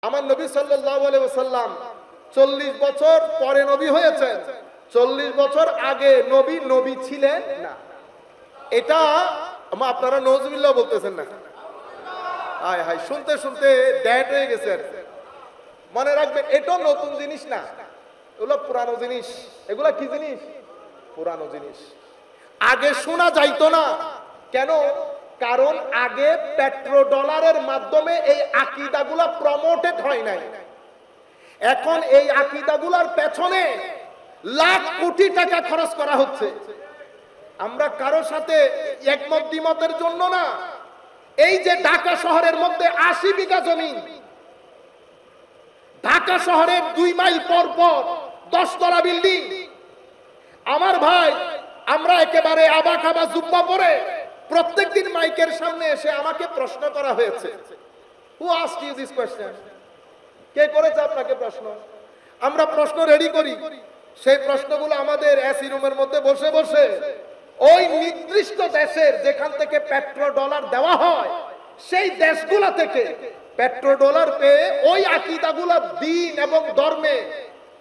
আমার নবী সাল্লাল্লাহু আলাইহি ওয়াসাল্লাম 40 বছর পরে নবী হয়েছেন, 40 বছর আগে নবী নবী ছিলেন না। এটা আপনারা নওজুবিল্লাহ বলতেছেন না? হায় হায়, শুনতে শুনতে ড্যাড হয়ে গেছে। মনে রাখবেন, এটা নতুন জিনিস না, এগুলো পুরানো জিনিস। এগুলা কি জিনিস? পুরানো জিনিস। আগে শোনা যাইতো না। কেন? কারণ আগে পেট্রো ডলারের মাধ্যমে এই আকীদাগুলা প্রমোটেড হয় নাই। এখন এই আকীদাগুলার পেছনে লাখ কোটি টাকা খরচ করা হচ্ছে। আমরা কারো সাথে একমত দ্বিমতের জন্য না। এই যে ঢাকা শহরের মধ্যে 80 বিঘা জমি, ঢাকা শহরের 2 মাইল পর পর 10 তলা বিল্ডিং। আমার ভাই, আমরা একেবারে আবা খাবা জুব্বা পরে প্রত্যেকদিন মাইকের সামনে এসে আমাকে প্রশ্ন করা হয়েছে, হু আস্কড ইউ দিস কোয়েশ্চেন? কে করেছে আপনাকে প্রশ্ন? আমরা প্রশ্ন রেডি করি, সেই প্রশ্নগুলো আমাদের এসি রুমের মধ্যে বসে বসে ওই নির্দিষ্ট দেশের যেখান থেকে পেট্রো ডলার দেওয়া হয় সেই দেশগুলা থেকে পেট্রো ডলার পেয়ে ওই আকীদাগুলা দ্বীন এবং ধর্মে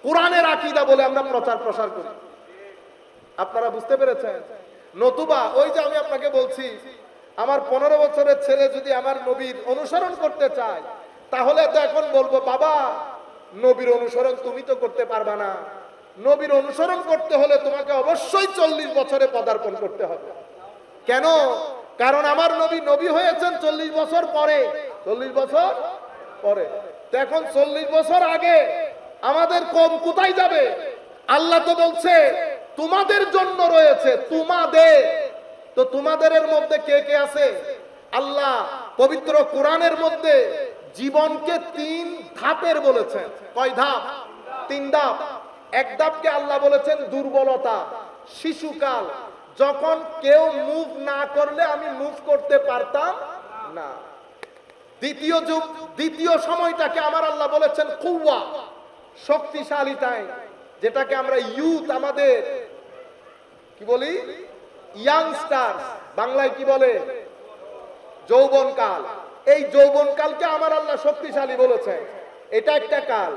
কোরআনের আকীদা বলে আমরা প্রচার প্রসার করি। আপনারা বুঝতে পেরেছেন? নতুবা ওই যে আমি আপনাকে বলছি, আমার 15 বছরের ছেলে যদি আমার নবীর অনুসরণ করতে চায়, তাহলে তো এখন বলবো, বাবা নবীর অনুসরণ তুমি তো করতে পারবা না। নবীর অনুসরণ করতে হলে তোমাকে অবশ্যই 40 বছরে পদার্পণ করতে হবে। কেন? কারণ আমার নবী নবী হয়েছেন 40 বছর পরে। 40 বছর পরে। তো এখন 40 বছর আগে আমাদের কম কোথায় যাবে? আল্লাহ তো বলছে তোমাদের জন্য রয়েছে, তোমাদের। তো তোমাদের মধ্যে কে কে আছে? আল্লাহ পবিত্র কোরআনের মধ্যে জীবনকে 3 ধাপের বলেছেন। কয় ধাপ? 3 ধাপ। এক ধাপকে আল্লাহ বলেছেন দুর্বলতা, শিশুকাল, যখন কেউ মুভ না করলে আমি মুভ করতে পারতাম না। দ্বিতীয় যুগ, দ্বিতীয় সময়টাকে আমার আল্লাহ বলেছেন কুওয়া, শক্তিশালী টাইম, যেটাকে আমরা ইউথ, আমাদের কি বলি, ইয়াংস্টার, বাংলায় কি বলে, যৌবনকাল। এই যৌবনকালকে আমার আল্লাহ শক্তিশালী বলেছেন, এটা একটা কাল।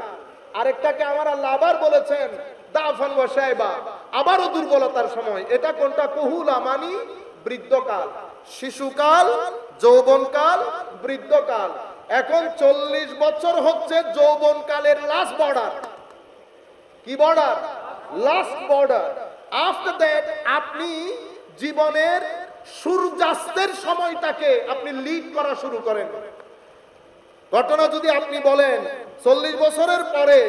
আরেকটাকে আমার আল্লাহ আবার বলেছেন দাফান ওয়া শাইবা, আবারও দুর্বলতার সময়। এটা কোনটা? কুহুলা, মানি বৃদ্ধকাল। শিশুকাল, যৌবনকাল, বৃদ্ধকাল। এখন 40 বছর হচ্ছে যৌবনকালের লাস্ট বর্ডার। কি border? Last border. After that আপনি জীবনের সূর্যাস্তের সময়টাকে আপনি লিড করা শুরু করেন। ঘটনা যদি আপনি বলেন 40 বছরের পরে,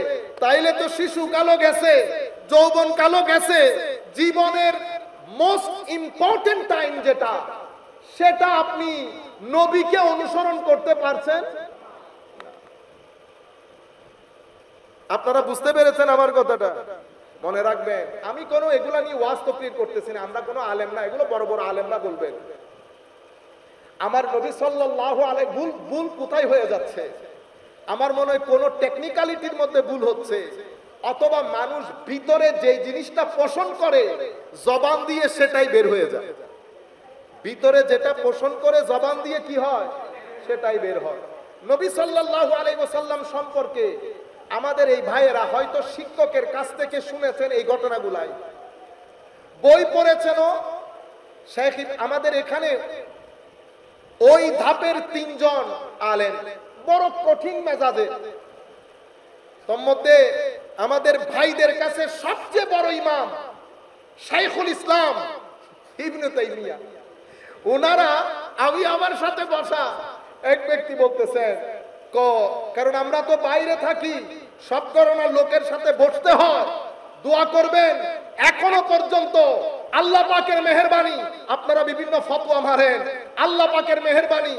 তাইলে তো শিশুকালও গেছে, যৌবনকালও গেছে, জীবনের মোস্ট ইম্পর্টেন্ট টাইম যেটা, সেটা আপনি নবীকে অনুসরণ করতে পারছেন? আপনারা বুঝতে পেরেছেন আমার কথাটা? মনে রাখবেন, আমি কোনো এগুলা নিয়ে ওয়াজ তকরীর করতেছি না, আমরা কোনো আলেম না, এগুলো বড় বড় আলেমরা বলবেন। আমার নবী সাল্লাল্লাহু আলাইহি, ভুল কোথায় হয়ে যাচ্ছে? আমার মনে হয় কোন টেকনিক্যালিটির মধ্যে ভুল হচ্ছে, অথবা মানুষ ভিতরে যে জিনিসটা পোষণ করে জবান দিয়ে সেটাই বের হয়ে যায়। ভিতরে যেটা পোষণ করে জবান দিয়ে কি হয়? সেটাই বের হয়। নবী সাল্লাল্লাহু আলাইহি ওয়াসাল্লাম সম্পর্কে আমাদের এই ভাইয়েরা হয়তো শিক্ষকের কাছ থেকে শুনেছেন এই ঘটনাগুলাই, বই পড়েছেন। শেখ আমাদের এখানে ওই ধাপের 3 জন আলেম বড় কঠিন মেজাজে। তোর মধ্যে আমাদের ভাইদের কাছে সবচেয়ে বড় ইমাম শাইখুল ইসলাম ইবনে তাইমিয়া। ওনারা, আমি আমার সাথে বসা এক ব্যক্তি বলতেছেন, কারণ আমরা তো বাইরে থাকি, সব করোনা লোকের সাথে বসতে হয়, দোয়া করবেন। এখনো পর্যন্ত আল্লাহ পাকের মেহেরবানি, আপনারা বিভিন্ন ফতোয়া মারেন, আল্লাহ পাকের মেহেরবানি,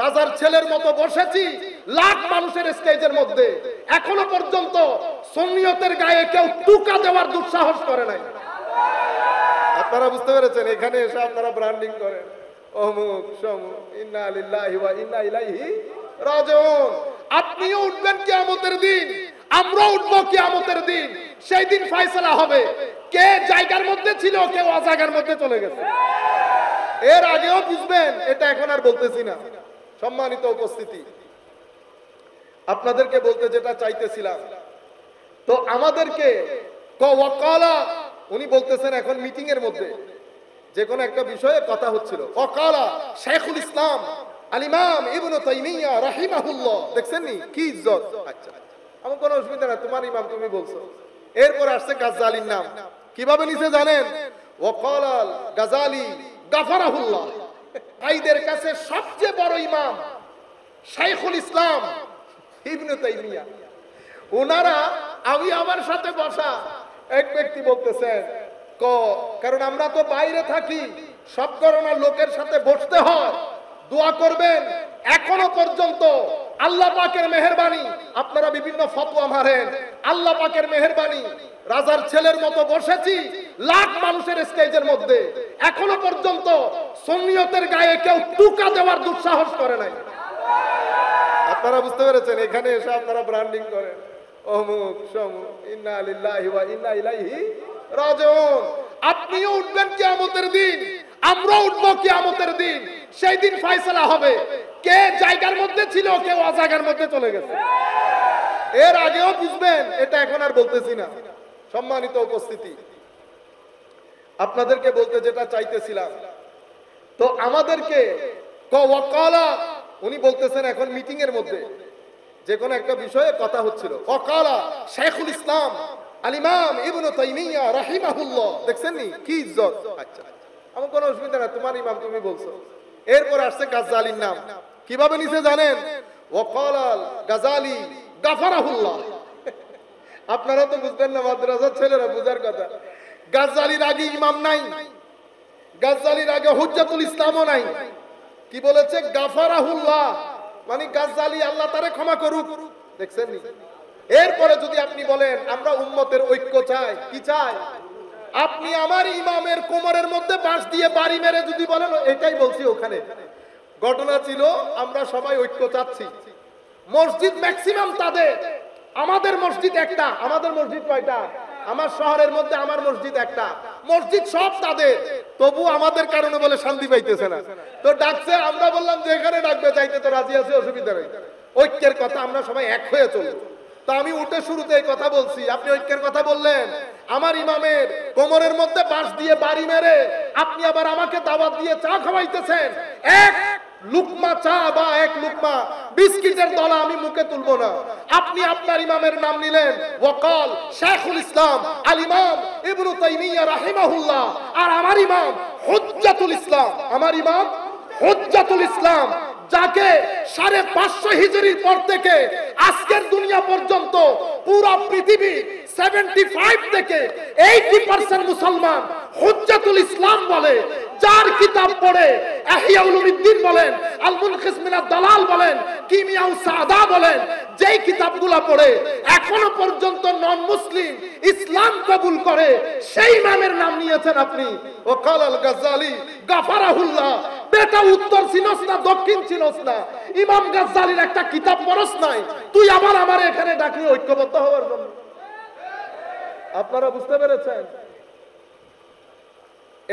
রাজার ছেলের মতো বসেছি লাখ মানুষের স্টেজের মধ্যে, এখনো পর্যন্ত সুন্নিয়তের গায়ে কেউ টুকা দেওয়ার দুঃসাহস করে নাই। আপনারা বুঝতে পেরেছেন? এখানে এসে আপনারা ব্র্যান্ডিং করেন, অমুক সমুক, ইন্না লিল্লাহি ওয়া ইন্না ইলাইহি রাজিউন। আপনিও উঠবেন কিয়ামতের দিন, আমরাও উঠবো কিয়ামতের দিন। সেই দিন ফয়সালা হবে, কে জায়গার মধ্যে ছিল, কেউ অজায়গার মধ্যে চলে গেছে। এর আগেও বুঝবেন, এটা এখন আর বলতেছি না। সম্মানিত উপস্থিতি, আপনাদেরকে বলতে যেটা চাইতেছিলাম, তো আমাদেরকে ওয়াকালা, উনি বলতেছেন এখন মিটিং এর মধ্যে যে কোনো একটা বিষয়ে কথা হচ্ছিল, ওয়াকালা শাইখুল ইসলাম আল ইমাম ইবনে তাইমিয়া রাহিমাহুল্লাহ। দেখছেন নি কি ইজ্জত। আচ্ছা, আমার কোনো অসুবিধা না, তোমার ইমাম তুমি বলছো। এরপর আসছে গাজ্জালির নাম, কিভাবে নিছে জানেন? ওয়াকালা গাজ্জালি গাফারাহুল্লাহ। ভাইদের কাছে সবচেয়ে বড় ইমাম শাইখুল ইসলাম ইবনে তাইমিয়া। ওনারা, আমি আমার সাথে বসা এক ব্যক্তি বলতেছেন, কারণ আমরা তো বাইরে থাকি, সব ধরনের লোকের সাথে বসতে হয়, দোয়া করবেন। এখনো পর্যন্ত আল্লাহ পাকের মেহেরবানি, আপনারা বিভিন্ন ফতোয়া মারেন, আল্লাহ পাকের মেহেরবানি, রাজার ছেলের মতো বসেছি লাখ মানুষের স্টেজের মধ্যে, এখনো পর্যন্ত সুন্নিয়তের গায়ে কেউ টুকা দেওয়ার দুঃসাহস করে নাই। আপনারা বুঝতে পেরেছেন? এখানে এসে আপনারা ব্র্যান্ডিং করেন, অমুক সমুক, ইন্না লিল্লাহি ওয়া ইন্না ইলাইহি রাজিউন। আপনিও উঠবেন কিয়ামতের দিন, আমরাও উঠবো কিয়ামতের দিন। সেই দিন ফয়সালা হবে কে জায়গার মধ্যে ছিল, কে অজায়গার মধ্যে চলে গেছে। এর আগেও বুঝবেন, এটা এখন আর বলতেছি না। সম্মানিত উপস্থিতি, আপনাদেরকে বলতে যেটা চাইতেছিলাম, তো আমাদেরকে ওয়াকালা, উনি বলতেছেন এখন মিটিং এর মধ্যে যে কোনো একটা বিষয়ে কথা হচ্ছিল, ওয়াকালা শাইখুল ইসলাম আল ইমাম ইবনে তাইমিয়া রাহিমাহুল্লাহ। দেখছেন নি কি ইজ্জত। আচ্ছা, আমার কোনো অসুবিধা না, তোমার ইমাম তুমি বলছো। এরপর আসছে গাজ্জালির নাম, কিভাবে নিছে জানেন? ওয়াকালা গাজ্জালি গাফারাহুল্লাহ। আপনারা তো বুঝবেন না, মাদ্রাসার ছেলেরা বুঝার কথা। গাজ্জালির আগে ইমাম নাই, গাজ্জালির আগে হুজ্জাতুল ইসলামও নাই। কি বলেছে? গাফারাহুল্লাহ, মানে গাজ্জালি আল্লাহ তারে ক্ষমা করুক। দেখছেন নি? এরপরে যদি আপনি বলেন আমরা উম্মতের ঐক্য চাই, কি চাই? আপনি আমার ইমামের কোমরের মধ্যে বাঁশ দিয়ে বাড়ি মেরে যদি বলেন, এটাই বলছি ওখানে ঘটনা ছিল, আমরা সবাই ঐক্য চাচ্ছি। মসজিদ ম্যাক্সিমাম তাদের, আমাদের মসজিদ একটা। আমাদের মসজিদ কয়টা? আমার শহরের মধ্যে আমার মসজিদ একটা, মসজিদ সব তাদের, তবু আমাদের কারণে বলে শান্তি পাইতেছে না। তো ডাকছে, আমরা বললাম যে এখানে ডাকবে, চাইতে তো রাজি আছে, অসুবিধা নেই। ঐক্যের কথা, আমরা সবাই এক হয়ে চলবো। তো আমি উঠে শুরুতে এই কথা বলছি, আপনি ঐক্যের কথা বললেন। আমার ইমামের কোমরের মধ্যে বাঁশ দিয়ে বাড়ি মেরে আপনি আবার আমাকে দাওয়াত দিয়ে চা খাওয়াইতেছেন। এক লুকমা চা বা এক লুকমা বিস্কিটের দলা আমি মুখে তুলবো না। আপনি আপনার ইমামের নাম নিলেন ওয়াকাল শাইখুল ইসলাম আল ইমাম ইবনে তাইমিয়া রাহিমাহুল্লাহ, আর আমার ইমাম হুজ্জাতুল ইসলাম, আমার ইমাম হুজ্জাতুল ইসলাম, যাকে 550 হিজরির পর থেকে আজকের দুনিয়া পর্যন্ত পুরো পৃথিবী 75 থেকে 80% মুসলমান হুজ্জাতুল ইসলাম বলে। যার কিতাব পড়ে ইহয়া উলুমিদ্দিন বলেন, আল মুনখিস মিনাদ দালাল বলেন, কিমিয়াউ সাদা বলেন, যেই কিতাবগুলো পড়ে এখনো পর্যন্ত নন মুসলিম ইসলাম কবুল করে, সেই ইমামের নাম নিয়েছেন আপনি ওয়াকাল আল গাজ্জালি গাফারাহুল্লাহ। বেটা উত্তর চিনস না, দক্ষিণ চিনস না, ইমাম গাজ্জালির একটা কিতাব পড়স নাই, তুই আমার এখানে ডাকলি ঐক্যবদ্ধ হওয়ার জন্য। আপনারা বুঝতে পেরেছেন?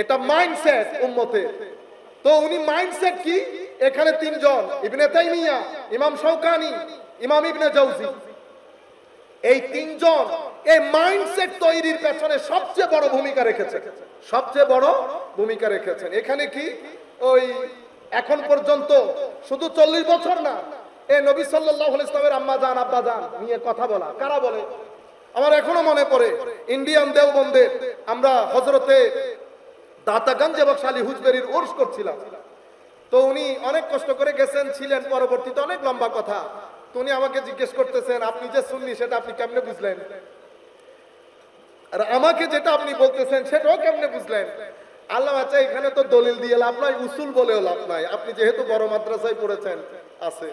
এটা মাইন্ডসেট উম্মতের। তো উনি মাইন্ডসেট কি? এখানে তিনজন, ইবনে তাইমিয়া, ইমাম শাওকানি, ইমাম ইবনে জাওজি, এই তিনজন এই মাইন্ডসেট তৈরির পেছনে সবচেয়ে বড় ভূমিকা রেখেছেন, সবচেয়ে বড় ভূমিকা রেখেছেন। এখানে কি ওই এখন পর্যন্ত শুধু 40 বছর না, এই নবী সাল্লাল্লাহু আলাইহি ওয়াসাল্লামের আম্মা জান আব্বা জান নিয়ে কথা বলা কারা বলে? আমার এখনো মনে পড়ে ইন্ডিয়ান দেওবন্দের আমরা হযরতে দাতাগঞ্জ এবং শালি হুজবেরির উর্স করছিলাম। তো উনি অনেক কষ্ট করে গেছেন, ছিলেন, পরবর্তীতে অনেক লম্বা কথা। তো উনি আমাকে জিজ্ঞেস করতেছেন, আপনি যে সুন্নি সেটা আপনি কেমনে বুঝলেন? আর আমাকে যেটা আপনি বলতেছেন সেটাও কেমনে বুঝলেন? আল্লাহ আচ্ছা, এখানে তো দলিল দিয়ে লাভ নাই, উসুল বলেও লাভ নাই, আপনি যেহেতু বড় মাদ্রাসায় পড়েছেন আছে।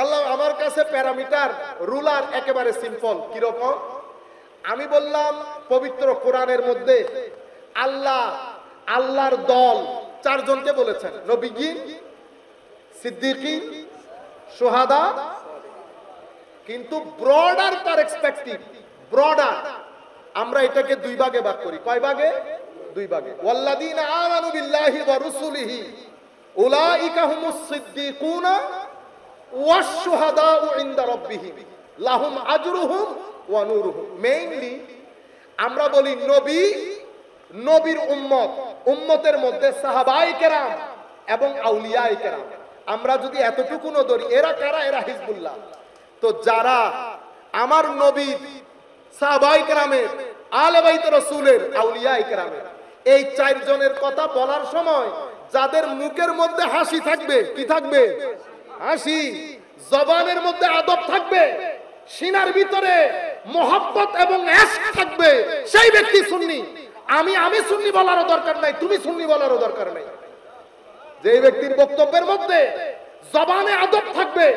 আল্লাহ আমার কাছে প্যারামিটার রুলার একেবারে সিম্পল। কিরকম? আমি বললাম পবিত্র কোরআনের মধ্যে আল্লাহর দল 4 জনকে বলেছেন, নবীগণ, সিদ্দিকীন, শুহাদা, কিন্তু ব্রডার পারস্পেক্টিভ, ব্রডার আমরা এটাকে 2 ভাগে ভাগ করি। কয় ভাগে? 2 ভাগে। ওয়াল্লাযীনা আমানু বিল্লাহি ওয়া রাসূলিহি উলাইকা হুমুস সিদ্দিকুনা ওয়াশ-শুহাদাউ ইনদা রাব্বিহিম লাহুম আজরুহুম ওয়া নূরুহুম। মেইনলি আমরা বলি নবী, নবীর উম্মত, উম্মতের মধ্যে সাহাবায়ে কেরাম এবং আউলিয়ায়ে কেরাম। আমরা যদি এতটুকুও ধরি, এরা কারা? এরা হিজবুল্লাহ। তো যারা আমার নবী, সাহাবায়ে কেরামের, আলে বাইত রাসূলের, আউলিয়ায়ে কেরামের, এই চারজনের কথা বলার সময় যাদের মুখের মধ্যে হাসি থাকবে, কি থাকবে? হাসি। জবানের মধ্যে আদব থাকবে, সিনার ভিতরে মোহাব্বত এবং ইশক থাকবে, সেই ব্যক্তি সুন্নি। আমি সুন্নি বলারও দরকার নাই, তুমি সুন্নি বলারও দরকার নাই। যে ব্যক্তির বক্তব্যের মধ্যে জবানে আদব থাকবে,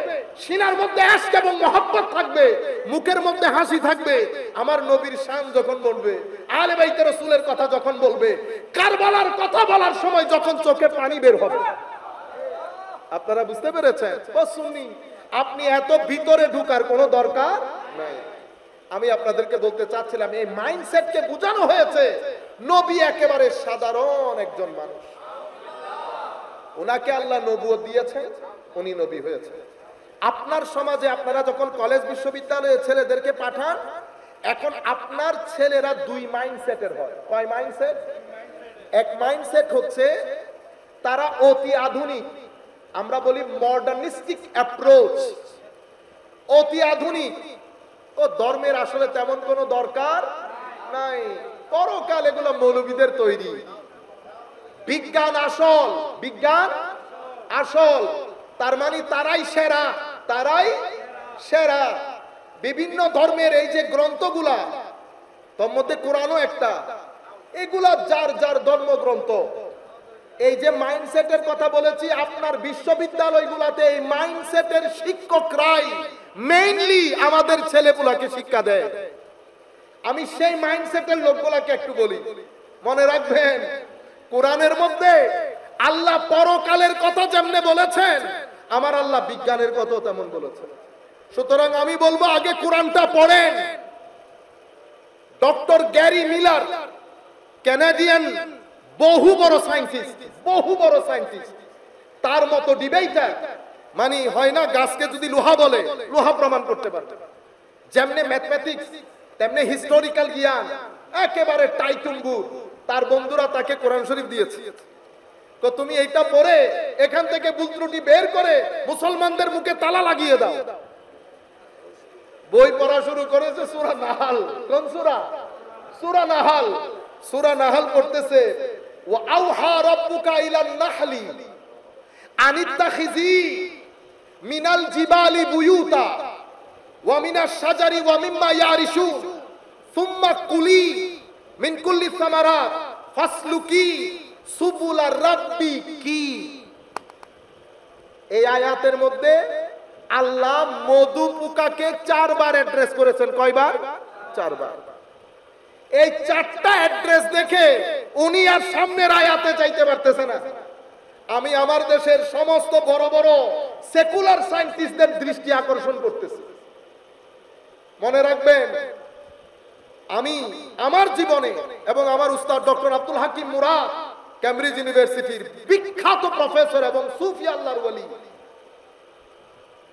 সিনার মধ্যে ইশক এবং মোহাব্বত থাকবে, মুখের মধ্যে হাসি থাকবে, আমার নবীর শান যখন বলবে, আলে বাইত রাসূলের কথা যখন বলবে, কারবালার কথা বলার সময় যখন চোখে পানি বের হবে, আপনারা বুঝতে পেরেছেন? ও সুন্নি। আপনি এত ভিতরে ঢোকার কোনো দরকার নাই। আমি আপনাদেরকে বলতে চাচ্ছিলাম, এই মাইন্ডসেটকে বোঝানো হয়েছে নবী একেবারে সাধারণ একজন মানুষ, ওনাকে আল্লাহ নবুয়ত দিয়েছেন, উনি নবী হয়েছে। আপনার সমাজে আপনারা যখন কলেজ বিশ্ববিদ্যালয়ে ছেলেদেরকে পাঠান, এখন আপনার ছেলেরা দুই মাইন্ডসেটের হয়। কয় মাইন্ডসেট? এক মাইন্ডসেট হচ্ছে তারা অতি আধুনিক, আমরা বলি মডার্নিস্টিক অ্যাপ্রোচ, অতি আধুনিক। ও ধর্মের আসলে তেমন কোনো দরকার নাই, পরকাল এগুলো মৌলবীদের তৈরি। বিজ্ঞান আসল, বিজ্ঞান আসল, তার মানে তারাই সেরা, তারাই সেরা। বিভিন্ন ধর্মের এই যে গ্রন্থগুলা, তোর মধ্যে কোরআনও একটা, এগুলা যার যার ধর্মগ্রন্থ। এই যে মাইন্ডসেটের কথা বলেছি, আপনার বিশ্ববিদ্যালয়গুলোতে এই মাইন্ডসেটের শিক্ষকরাই মেইনলি আমাদের ছেলেপুলাকে শিক্ষা দেয়। আমি সেই মাইন্ডসেটের লোকগুলাকে একটু বলি, মনে রাখবেন কোরআনের মধ্যে আল্লাহ পরকালের কথা যেমনে বলেছেন, আমার আল্লাহ বিজ্ঞানের কথা তেমন বলেছেন। সুতরাং আমি বলবো আগে কোরআনটা পড়েন। ডক্টর গ্যারি মিলার, কানাডিয়ান বহু বড় সায়েন্টিস্ট, বহু বড় সায়েন্টিস্ট, তার মতো ডিবেটার, মানে হয় না গাছকে যদি লোহা বলে, লোহা প্রমাণ করতে পারবে। যেমনে ম্যাথমেটিক্স, তেমনি হিস্টোরিক্যাল জ্ঞান, একেবারে টাইটুম্বুর। তার বন্ধুরা তাকে কোরআন শরীফ দিয়েছে, তো তুমি এইটা পড়ে এখান থেকে ভুল ত্রুটি বের করে মুসলমানদের মুখে তালা লাগিয়ে দাও। বই পড়া শুরু করেছে সূরা নাহাল। কোন সূরা? সূরা নাহাল। সূরা নাহাল পড়তেছে, ওয়া আওহা রাব্বুকা ইলান নাহলি আনিত্তাখিজি মিনাল জিবালি বুয়ুতা ওয়া মিনাশ শাজারি ওয়া মিম্মা ইয়ারিশুন সুম্মা কুলি মিন কুল্লি সামারাত ফাসলুকি সুবুলা রাব্বিকি। এই আয়াতের মধ্যে আল্লাহ মধু পোকাকে 4 বার অ্যাড্রেস করেছেন। কয়বার? 4 বার। এই 4টা অ্যাড্রেস দেখে উনি আর সামনের আয়াতে যাইতে পারতেছে না। আমি আমার দেশের সমস্ত বড় বড় সেকুলার সায়েন্টিস্টদের দৃষ্টি আকর্ষণ করতেছি। মনে রাখবেন, আমি আমার জীবনে এবং আমার উস্তাদ ডক্টর আব্দুল হাকিম মুরাদ, ক্যামব্রিজ ইউনিভার্সিটির বিখ্যাত প্রফেসর এবং সুফি আল্লাহর ওলি,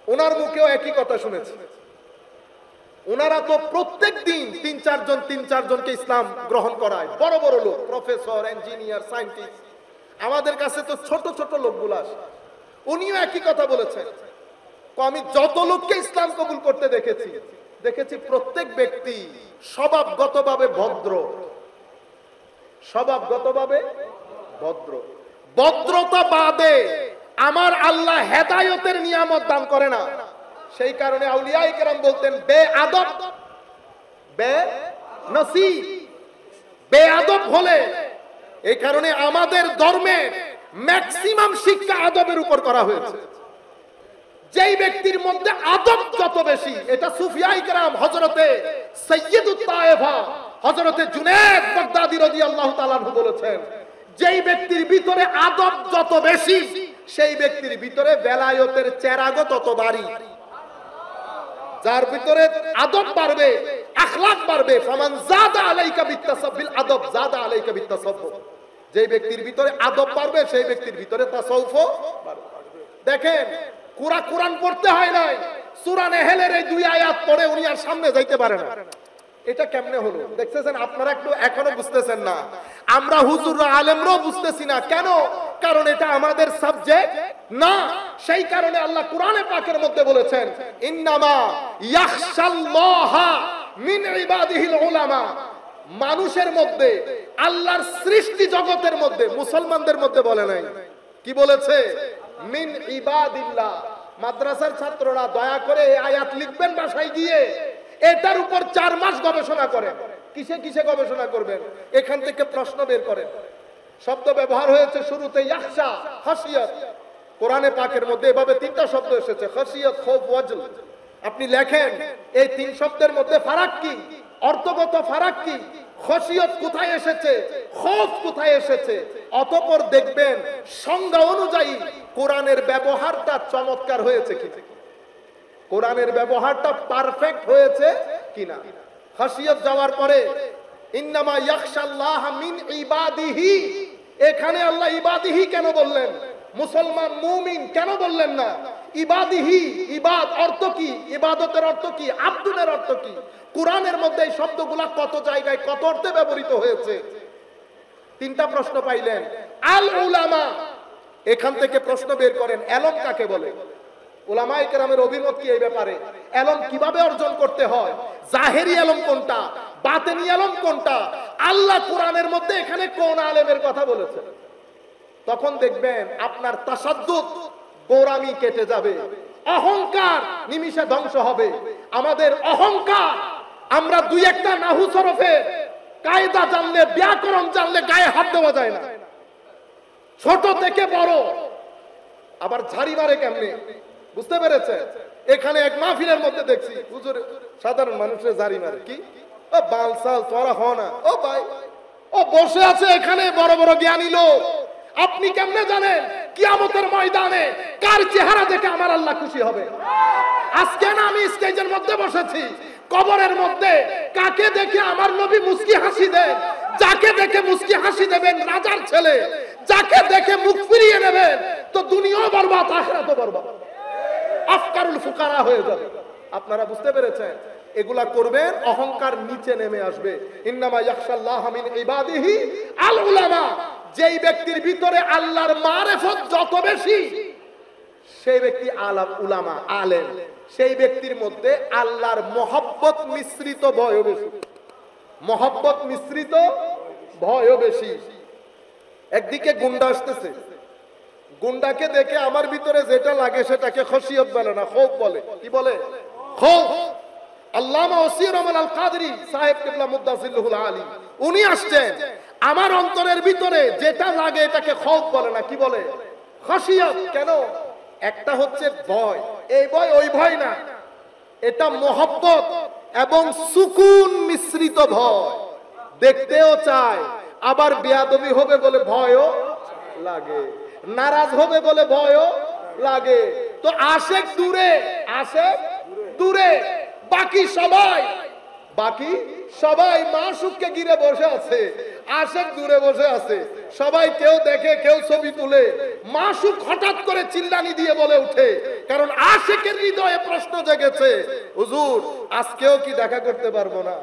ওনার মুখেও একই কথা শুনেছি। ওনারা তো প্রত্যেক দিন 3-4 জনকে ইসলাম গ্রহণ করায়, বড় বড় লোক, প্রফেসর, ইঞ্জিনিয়ার, সায়েন্টিস্ট। আমাদের কাছে তো ছোট ছোট লোকগুলো আসে। উনিও একই কথা বলেছেন, আমি যত লোককে ইসলাম কবুল করতে দেখেছি প্রত্যেক ব্যক্তি স্বভাবগতভাবে ভদ্র, স্বভাবগতভাবে ভদ্র। ভদ্রতা বাদে আমার আল্লাহ হেদায়েতের নিয়ামত দান করে না। সেই কারণে আউলিয়ায়ে কেরাম বলতেন বেআদব বেনসিব, বেআদব হলে। এই কারণে আমাদের ধর্মে ম্যাক্সিমাম শিক্ষা আদবের উপর করা হয়েছে। যেই ব্যক্তির মধ্যে আদব যত বেশি, এটা সুফিয়ায়ে কেরাম হযরতে সাইয়্যিদুত তায়েফা হযরতে জুনায়েদ বাগদাদী রাদিয়াল্লাহু তাআলা আনহু বলেছেন, যেই ব্যক্তির ভিতরে আদব যত বেশি, সেই ব্যক্তির ভিতরে বেলায়েতের চেরাগও তত বাড়ি। যার ভিতরে আদব বাড়বে, আখলাক বাড়বে, ফামান যাদা আলাইকা বিত্তাসাব্বিল আদব যাদা আলাইকা বিত্তাসাব্বুহ। যেই ব্যক্তির ভিতরে আদব বাড়বে, সেই ব্যক্তির ভিতরে তাসাউফও বাড়বে। দেখেন কোরআন পড়তে হয় নাই, সূরা নেহলের এই 2 আয়াত পড়ে উনি আর সামনে যাইতে পারে না। এটা কেমনে হলো দেখতেছেন আপনারা? একটু এখনো বুঝতেছেন না। আমরা হুজুররা আলেমরাও বুঝতেছি না। কেন? কারণ এটা আমাদের সাবজেক্ট না। সেই কারণে আল্লাহ কোরআনে পাকের মধ্যে বলেছেন, ইন্নামা ইয়াখশাল্লাহা মিন ইবাদিহিল উলামা। মানুষের মধ্যে, আল্লাহর সৃষ্টি জগতের মধ্যে, মুসলমানদের মধ্যে বলে নাই। কি বলেছে? মিন ইবাদিল্লাহ। মাদ্রাসার ছাত্ররা দয়া করে এই আয়াত লিখবেন বাসায় গিয়ে, এটার উপর 4 মাস গবেষণা করেন। কিসে কিসে গবেষণা করবেন? এখান থেকে প্রশ্ন বের করেন। শব্দ ব্যবহার হয়েছে শুরুতে ইয়াখশা, খাশিয়াত। কোরআনে পাকের মধ্যে এভাবে 3টা শব্দ এসেছে, খাশিয়াত, খৌফ, ওয়াজল। আপনি লেখেন এই 3 শব্দের মধ্যে ফারাক কি, অর্থগত ফারাক কি, খাশিয়াত কোথায় এসেছে, খৌফ কোথায় এসেছে। অতঃপর দেখবেন সংজ্ঞা অনুযায়ী কোরআনের ব্যবহারটা চমৎকার হয়েছে কিনা, কোরআনের ব্যবহারটা পারফেক্ট হয়েছে কিনা। খাশিয়াত যাওয়ার পরে ইন্নামা ইয়াখশাল্লাহ মিন ইবাদিহি, এখানে আল্লাহ ইবাদিহি কেন বললেন? মুসলমান মুমিন কেন বললেন না? ইবাদিহি, ইবাদ অর্থ কি? ইবাদতের অর্থ কি? আব্দুলের অর্থ কি? কোরআনের মধ্যে এই শব্দগুলা কত জায়গায় কত অর্থে ব্যবহৃত হয়েছে? 3টা প্রশ্ন পাইলেন। আল উলামা, এখান থেকে প্রশ্ন বের করেন, এলম কাকে বলে? উলামায়ে কেরামের অভিমত কি এই ব্যাপারে? এলম কিভাবে অর্জন করতে হয়? জাহেরি এলম কোনটা, বাতেনি এলম কোনটা? আল্লাহ কোরআনের মধ্যে এখানে কোন আলেমের কথা বলেছেন? তখন দেখবেন আপনার তাসাদ্দুদ, গোরামি কেটে যাবে, অহংকার নিমিষে ধ্বংস হবে। আমাদের অহংকার, আমরা 2-1টা নাহু সরফের কায়দা জানলে, ব্যাকরণ জানলে গায়ে হাত দেওয়া যায় না। ছোট থেকে বড়, আবার ঝাড়ি মারে কেমনে, বুঝতে পেরেছে? এখানে এক মাহফিলের মধ্যে দেখছি হুজুর সাধারণ মানুষের ঝাড়ি মারে। কি ও বালসাল তোরা হ না, ও ভাই ও বসে আছে এখানে বড় বড় জ্ঞানী লোক। আপনি কেমনে জানেন কিয়ামতের ময়দানে কার চেহারা দেখে আমার আল্লাহ খুশি হবে? আজকে না আমি স্টেজের মধ্যে বসেছি, কবরের মধ্যে কাকে দেখে আমার নবী মুস্কি হাসি দেন? যাকে দেখে মুস্কি হাসি দেবেন রাজার ছেলে, যাকে দেখে মুখ ফিরিয়ে নেবেন তো দুনিয়াও বরবাদ, আখিরাতও বরবাদ, আফকারুল ফুকারা হয়ে যাবে। আপনারা বুঝতে পেরেছেন? এগুলা করবেন, অহংকার নিচে নেমে আসবে। ইন্নামা ইয়াখশাল্লাহ মিন ইবাদিহি আল উলামা। যেই ব্যক্তির ভিতরে আল্লাহর মারিফত যত বেশি, সেই ব্যক্তি আলাম উলামা, আলেম। সেই ব্যক্তির মধ্যে আল্লাহর মহব্বত মিশ্রিত ভয়ও বেশি, মহব্বত মিশ্রিত ভয়ও বেশি। একদিকে গুন্ডা আসতেছে, গুন্ডাকে দেখে আমার ভিতরে যেটা লাগে সেটাকে খাশিয়ত বলে না, খৌফ বলে। কি বলে? খৌফ। আল্লামা ওসির রহমান আল কাদরি সাহেব কিবলা মুদ্দাসিল্লুহুল আলী, উনি আসছেন, আমার অন্তরের ভিতরে যেটা লাগে এটাকে খৌফ বলে না, কি বলে? খাশিয়ত। কেন? একটা হচ্ছে ভয়, এই ভয় ওই ভয় না, এটা মহব্বত এবং সুকুন মিশ্রিত ভয়। দেখতেও চায়, আবার বেয়াদবি হবে বলে ভয়ও লাগে, নারাজ হবে বলে ভয়ও লাগে। তো আশেক দূরে, আশেক দূরে, বাকি সবাই মাসুককে ঘিরে বসে আছে, আশেক দূরে বসে আছে। সবাই কেউ দেখে, কেউ ছবি তুলে, মাসুক হঠাৎ করে চিল্লানি দিয়ে বলে উঠে, কারণ আশেকের হৃদয়ে প্রশ্ন জেগেছে, হুজুর আজকেও কি দেখা করতে পারবো না?